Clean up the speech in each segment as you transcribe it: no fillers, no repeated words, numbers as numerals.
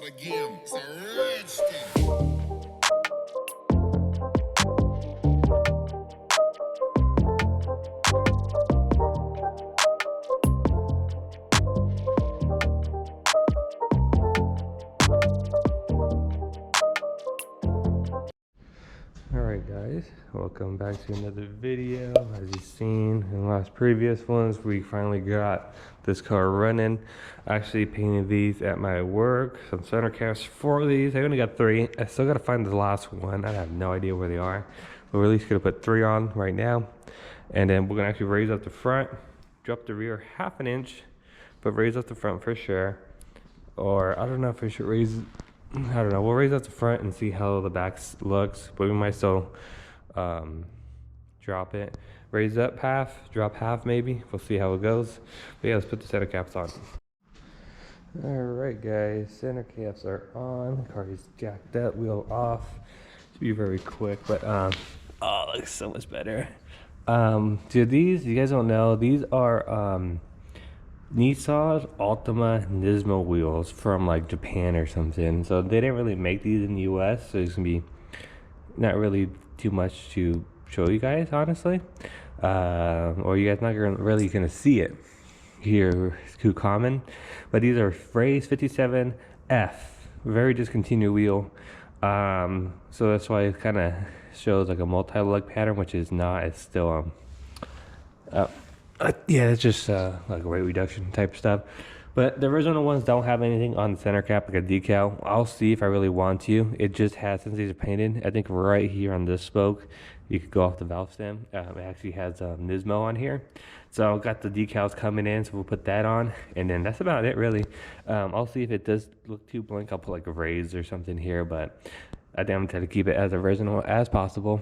out again. It's a redskin. Alright guys, welcome back to another video. As you've seen in the last previous ones, we finally got this car running. I actually painted these at my work, some center caps for these. I only got 3. I still gotta find the last one. I have no idea where they are. But we're at least gonna put 3 on right now. And then we're gonna actually raise up the front, drop the rear half an inch, but raise up the front for sure. Or I don't know if I should raise, I don't know. We'll raise up the front and see how the back looks, but we might still drop it. Raise up half, drop half maybe. We'll see how it goes. But yeah, let's put the center caps on. Alright guys, center caps are on. Car is jacked up, wheel off. Should be very quick, but oh, it looks so much better. These, you guys don't know, these are Nissan Altima Nismo wheels from like Japan or something. So they didn't really make these in the US, so it's gonna be not really too much to show you guys, honestly. Or you guys not really gonna see it here. It's too common. But these are Phrase 57F, very discontinued wheel. So that's why it kind of shows like a multi-lug pattern, which is not. It's still yeah, it's just like a weight reduction type stuff. But the original ones don't have anything on the center cap, like a decal. I'll see if I really want to. It just has, since these are painted, I think right here on this spoke, you could go off the valve stem. It actually has Nismo on here. So I've got the decals coming in, so we'll put that on. And then that's about it, really. I'll see if it does look too blank. I'll put like a raise or something here, but I think I'm trying to keep it as original as possible.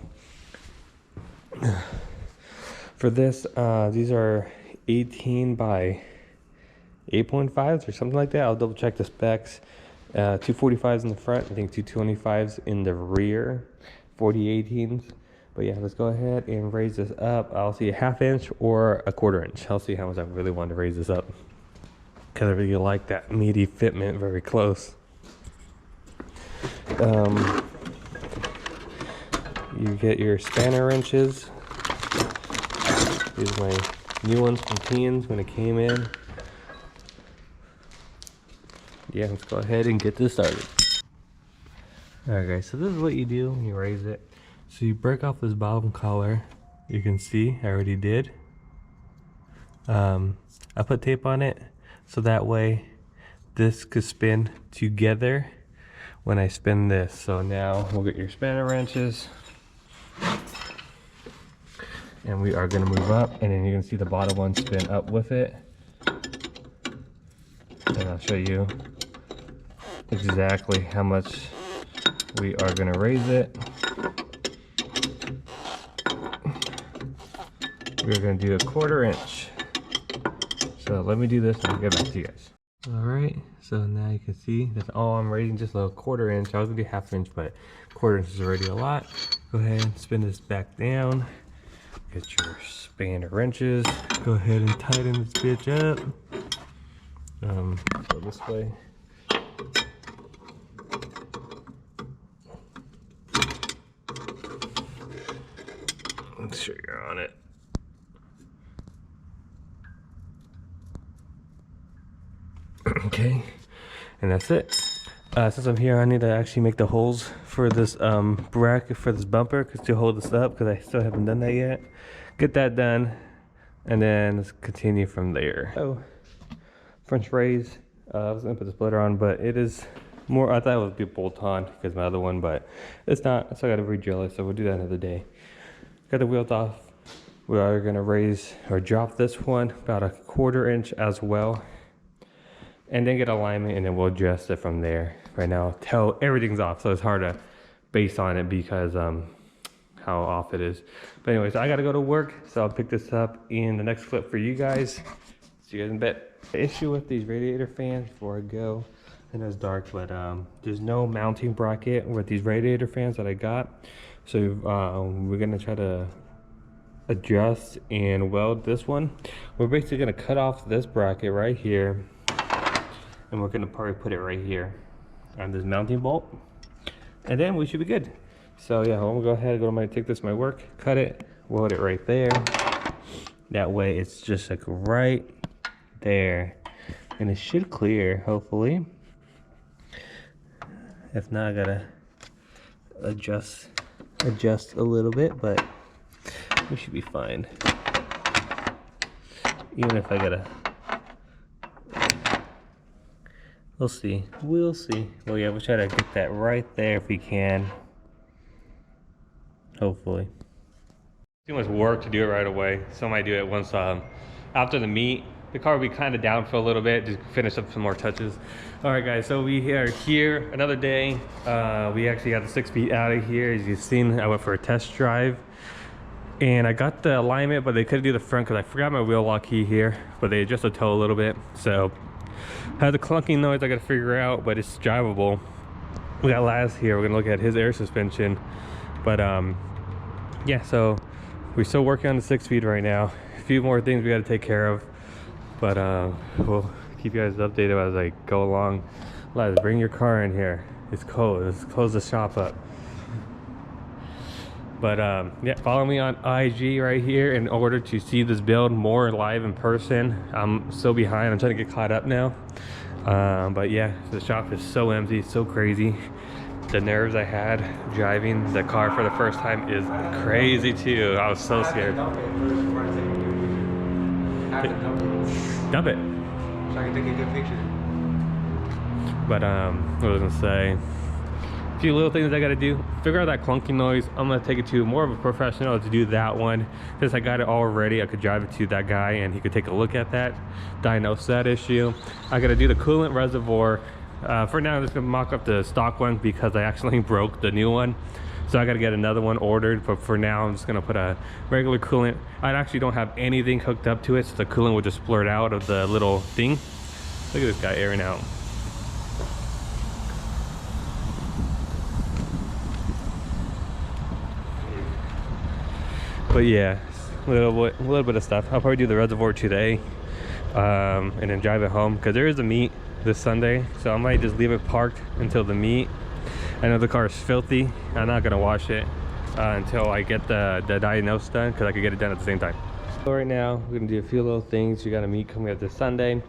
For this, these are 18 by 8.5s or something like that. I'll double check the specs. 245s in the front, I think 225s in the rear, 4018s. But yeah, let's go ahead and raise this up. I'll see a half inch or a quarter inch. I'll see how much I really want to raise this up, because I really like that meaty fitment very close. You get your spanner wrenches. These are my new ones from Teens when it came in. Yeah, let's go ahead and get this started. Alright guys, so this is what you do when you raise it. So you break off this bottom collar. You can see I already did. I put tape on it so that way this could spin together when I spin this. So now we'll get your spanner wrenches. And we are going to move up, and then you're going to see the bottom one spin up with it. And I'll show you exactly how much we are going to raise it. We're going to do a quarter inch. So let me do this and I'll get back to you guys. Alright, so now you can see that's all I'm raising, just a quarter inch. I was going to do half inch, but quarter inch is already a lot. Go ahead and spin this back down. Get your spanner wrenches. Go ahead and tighten this bitch up. Go this way. Make sure you're on it. Okay, and that's it. Since I'm here, I need to actually make the holes for this bracket for this bumper to hold this up, because I still haven't done that yet. Get that done, and then let's continue from there. So, French raise. I was gonna put the splitter on, but it is more. I thought it would be bolt on because my other one, but it's not. So I got to re-drill it. So we'll do that another day. Got the wheels off. We are gonna raise or drop this one about a quarter inch as well, and then get alignment, and then we'll adjust it from there. Right now, everything's off, so it's hard to base on it because how off it is. But anyways, I gotta go to work, so I'll pick this up in the next clip for you guys. See you guys in a bit. The issue with these radiator fans before I go, I know it's dark, but there's no mounting bracket with these radiator fans that I got. So we're gonna try to adjust and weld this one. We're basically gonna cut off this bracket right here, and we're gonna probably put it right here. on this mounting bolt, and then we should be good. So yeah, I'm gonna go ahead and take this to my work, cut it, weld it right there. That way it's just like right there, and it should clear, hopefully. If not, I gotta adjust a little bit, but we should be fine. Even if I gotta, we'll see. Well, yeah, we'll try to get that right there if we can. Hopefully. Too much work to do it right away, so I might do it once after the meet. The car will be kind of down for a little bit, just finish up some more touches. All right, guys, so we are here another day. We actually got the 6 feet out of here. As you've seen, I went for a test drive, and I got the alignment, but they couldn't do the front because I forgot my wheel lock key here, but they adjusted the toe a little bit. So had the clunking noise I got to figure out, but it's drivable. We got Laz here. We're gonna look at his air suspension, but yeah, so we're still working on the 6 feet right now. A few more things we got to take care of, but we'll keep you guys updated as I go along. Let's bring your car in here. It's cold. Let's close the shop up. But yeah, follow me on IG right here in order to see this build more live in person. I'm so behind. I'm trying to get caught up now. But yeah, the shop is so empty, so crazy. The nerves I had driving the car for the first time is crazy too. I was so scared. Dump it. So I can take a good picture. But what was I gonna say? A few little things I gotta do. Figure out that clunky noise. I'm gonna take it to more of a professional to do that one. Since I got it all ready, I could drive it to that guy and he could take a look at that, diagnose that issue. I gotta do the coolant reservoir. For now, I'm just gonna mock up the stock one because I accidentally broke the new one. So I gotta get another one ordered, but for now I'm just gonna put a regular coolant. I actually don't have anything hooked up to it, so the coolant will just splurt out of the little thing. Look at this guy airing out. But yeah, a little bit of stuff. I'll probably do the reservoir today, and then drive it home because there is a meet this Sunday, so I might just leave it parked until the meet. I know the car is filthy. I'm not gonna wash it until I get the diagnose done because I could get it done at the same time. So right now we're gonna do a few little things. We got a meet coming up this Sunday.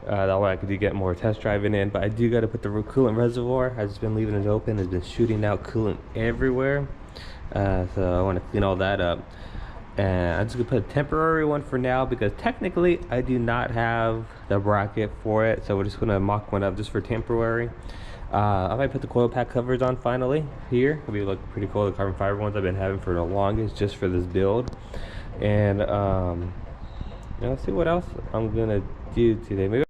That way I could get more test driving in, but I do got to put the coolant reservoir. I've just been leaving it open. It's been shooting out coolant everywhere, so I want to clean all that up. And I'm just gonna put a temporary one for now because technically I do not have the bracket for it, so we're just gonna mock one up just for temporary. I might put the coil pack covers on finally here. It'll be look pretty cool. The carbon fiber ones I've been having for the longest just for this build. And let's see what else I'm gonna do today. Maybe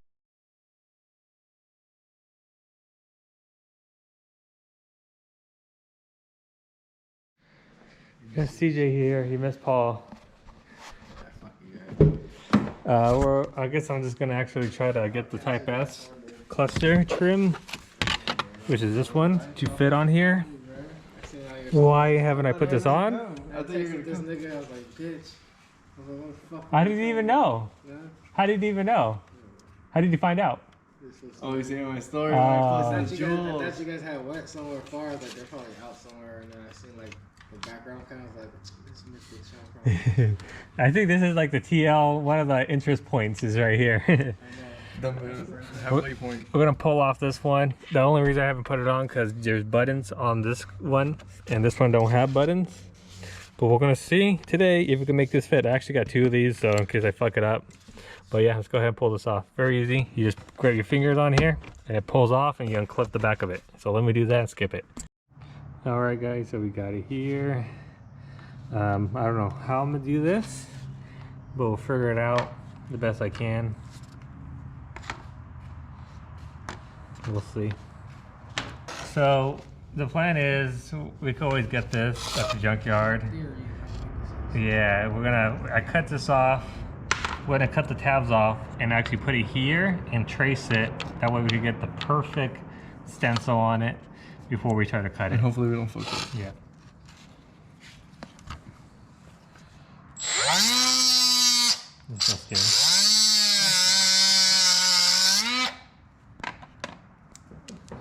got CJ here. He missed Paul. I guess I'm just gonna actually try to get the Type S cluster trim, which is this one, to fit on here. Why haven't I put this on? I thought you were this nigga. I was like, bitch. I was like, what the fuck? I didn't even know. How did you even know? How did you find out? Oh, you seen my story? I thought you guys had went somewhere far. Like they're probably out somewhere, and then I seen like the background kind of like this mystic shot. I think this is like the TL. One of the interest points is right here. We're gonna pull off this one. The only reason I haven't put it on because there's buttons on this one, and this one don't have buttons. But we're gonna see today if we can make this fit. I actually got 2 of these, so in case I fuck it up. But yeah, let's go ahead and pull this off. Very easy. You just grab your fingers on here, and it pulls off, and you unclip the back of it. So let me do that and skip it. All right, guys. So we got it here. I don't know how I'm gonna do this, but we'll figure it out the best I can. We'll see. So the plan is we can always get this at the junkyard. Yeah, I cut this off. We're gonna cut the tabs off and actually put it here and trace it. That way we can get the perfect stencil on it before we try to cut it. And hopefully we don't fuck it. Yeah. That's so scary.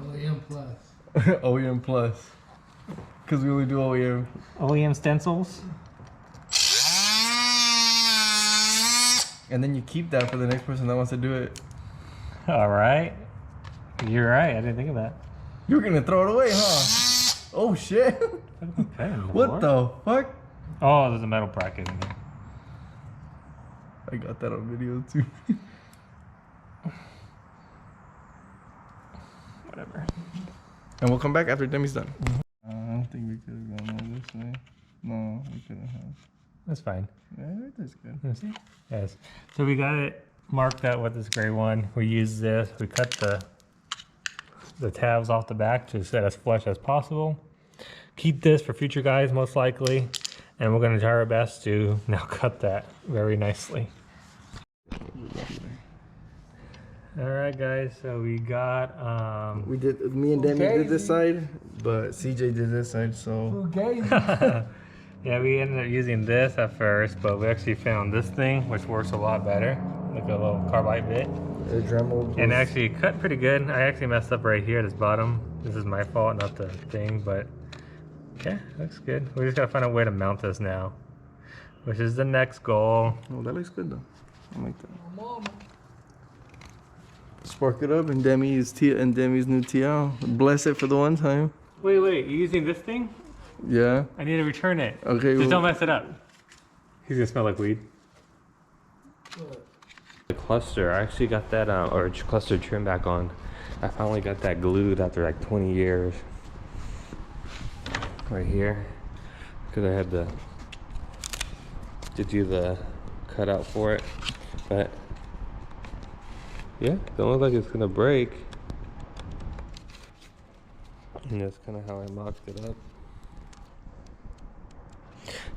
OEM. Plus. OEM Plus. Because we only do OEM. OEM Stencils. And then you keep that for the next person that wants to do it. All right. You're right. I didn't think of that. You were gonna throw it away, huh? Oh shit! Okay, What the fuck? Oh, there's a metal bracket in there. I got that on video too. Whatever. And we'll come back after Demi's done. I don't think we could have gone this way. No, we couldn't have. That's fine. Yeah, that's good. Let's see. Yes. So we got it marked out with this gray one. We use this. We cut the tabs off the back to set as flush as possible. Keep this for future guys most likely, and we're going to try our best to now cut that very nicely. All right, guys. So we got We did. Me and Demi did this side, but CJ did this side. So yeah, we ended up using this at first, but we actually found this thing which works a lot better, like a little carbide bit. the Dremel. And actually cut pretty good. I actually messed up right here, this bottom. This is my fault, not the thing, but yeah, looks good. We just gotta find a way to mount this now, which is the next goal. Oh, that looks good though. I like that. Spark it up and Demi's new TL. Bless it for the one time. Wait, you using this thing? Yeah. I need to return it. Okay. Just don't mess it up. He's gonna smell like weed. The cluster, I actually got that or cluster trim back on. I finally got that glued after like 20 years. Right here, because I had to do the cutout for it, but yeah, don't look like it's gonna break. And that's kind of how I mocked it up.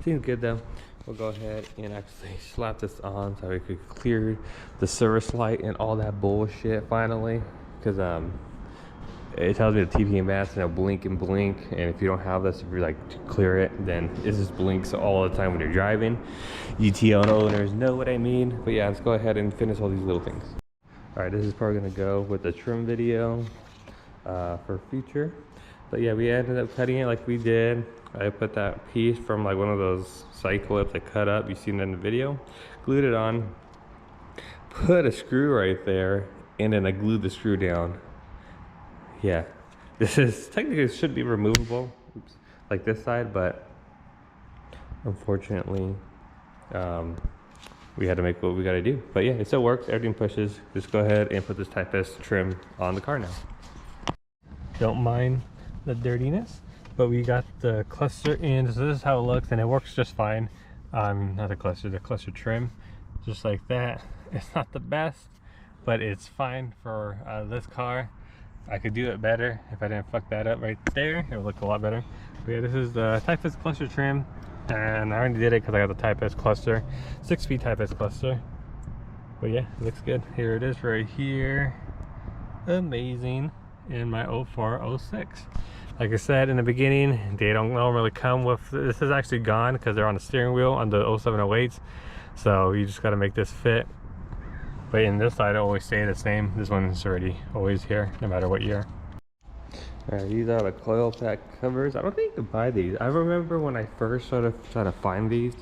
Seems good though. We'll go ahead and actually slap this on so we could clear the service light and all that bullshit finally, because it tells me the TPM mask and it'll blink and blink, and if you don't have this, if you like to clear it, then it just blinks all the time when you're driving. UTL owners know what I mean. But yeah, let's go ahead and finish all these little things. All right, this is probably gonna go with the trim video for future. But yeah, we ended up cutting it like we did. I put that piece from like one of those side clips I cut up, you've seen it in the video, glued it on, put a screw right there, and then I glued the screw down. Yeah, this is technically, it should be removable. Oops, like this side, but unfortunately we had to make what we got to do. But yeah, it still works, everything pushes. Just go ahead and put this Type S trim on the car now. Don't mind the dirtiness, but we got the cluster in, so this is how it looks, and it works just fine. Not the cluster trim, just like that. It's not the best, but it's fine for this car. I could do it better if I didn't fuck that up right there. It would look a lot better. But yeah, this is the Type S cluster trim, and I already did it because I got the Type S cluster, 6-speed Type S cluster. But yeah, it looks good. Here it is right here. Amazing. In my 0406. Like I said in the beginning, they don't normally come with, this is actually gone because they're on the steering wheel on the 0708s, so you just got to make this fit. But in this side, it always stay the same. This one is already always here, no matter what year. Alright, these are the coil pack covers. I don't think you can buy these. I remember when I first started trying to find these,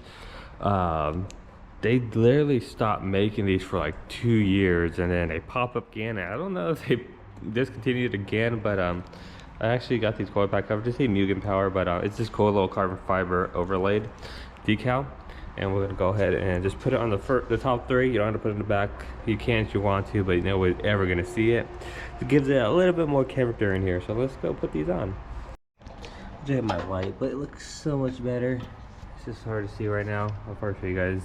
they literally stopped making these for like 2 years, and then they pop up again. I don't know if they discontinued again, but I actually got these coil pack covers. Just say Mugen Power, but it's just cool little carbon fiber overlaid decal, and we're gonna go ahead and just put it on the top 3. You don't have to put it in the back. You can if you want to, but nobody's ever gonna see it. It gives it a little bit more character in here. So let's go put these on. I just have my light, but it looks so much better. It's just hard to see right now. I'll probably show you guys.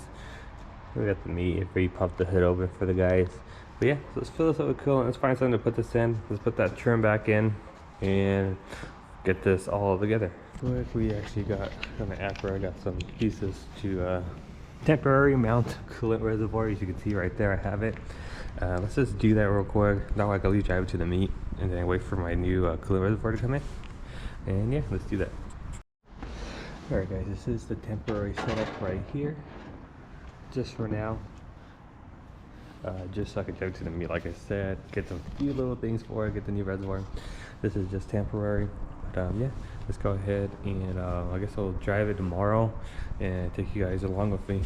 We got the meat if we pop the hood open for the guys. But yeah, so let's fill this up with coolant. Let's find something to put this in. Let's put that trim back in and get this all together. Quick, we actually got on the Acura, I got some pieces to temporary mount coolant reservoir. As you can see right there, I have it. Let's just do that real quick. Now I can leave drive it to the meet and then wait for my new coolant reservoir to come in. And yeah, let's do that. All right, guys, this is the temporary setup right here, just for now. just so I could drive it to the meet. Like I said, get some few little things for it, get the new reservoir. This is just temporary, but yeah, let's go ahead and I guess I'll drive it tomorrow and take you guys along with me.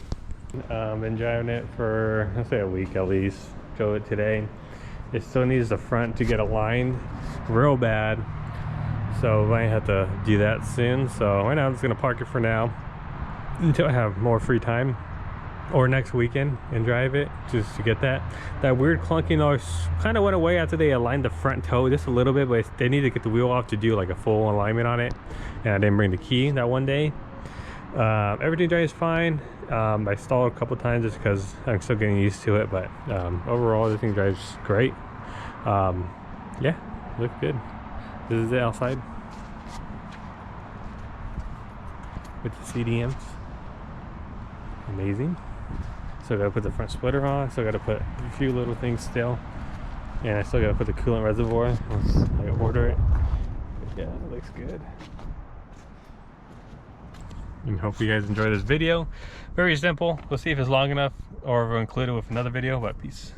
Been driving it for, let's say, a week at least. Drove it today. It still needs the front to get aligned real bad, so I might have to do that soon. So right now I'm just gonna park it for now until I have more free time, or next weekend, and drive it just to get that weird clunking noise kind of went away after they aligned the front toe just a little bit, but they need to get the wheel off to do like a full alignment on it, and I didn't bring the key that one day. Everything drives fine. I stalled a couple times just because I'm still getting used to it, but overall everything drives great. Yeah, looks good. This is it outside with the CDMs. Amazing. So I gotta put the front splitter on. So I gotta put a few little things still, and I still gotta put the coolant reservoir once I order it. But yeah, it looks good. And hope you guys enjoy this video. Very simple. We'll see if it's long enough or if we'll include it with another video, but peace.